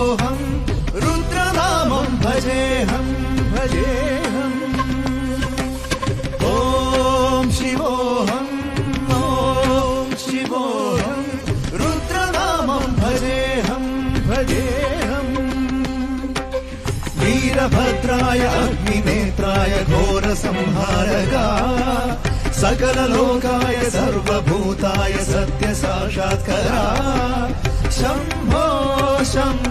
शिवोऽहं रुद्रनामं भजेऽहं भजेऽहम् ॐ शिवोऽहं रुद्रनामं भजेऽहं भजेऽहम् वीरभद्राय अग्निनेत्राय घोरसंहारका सकललोकाय सर्वभूताय सत्यसाक्षात्करा शम्भो शम्भो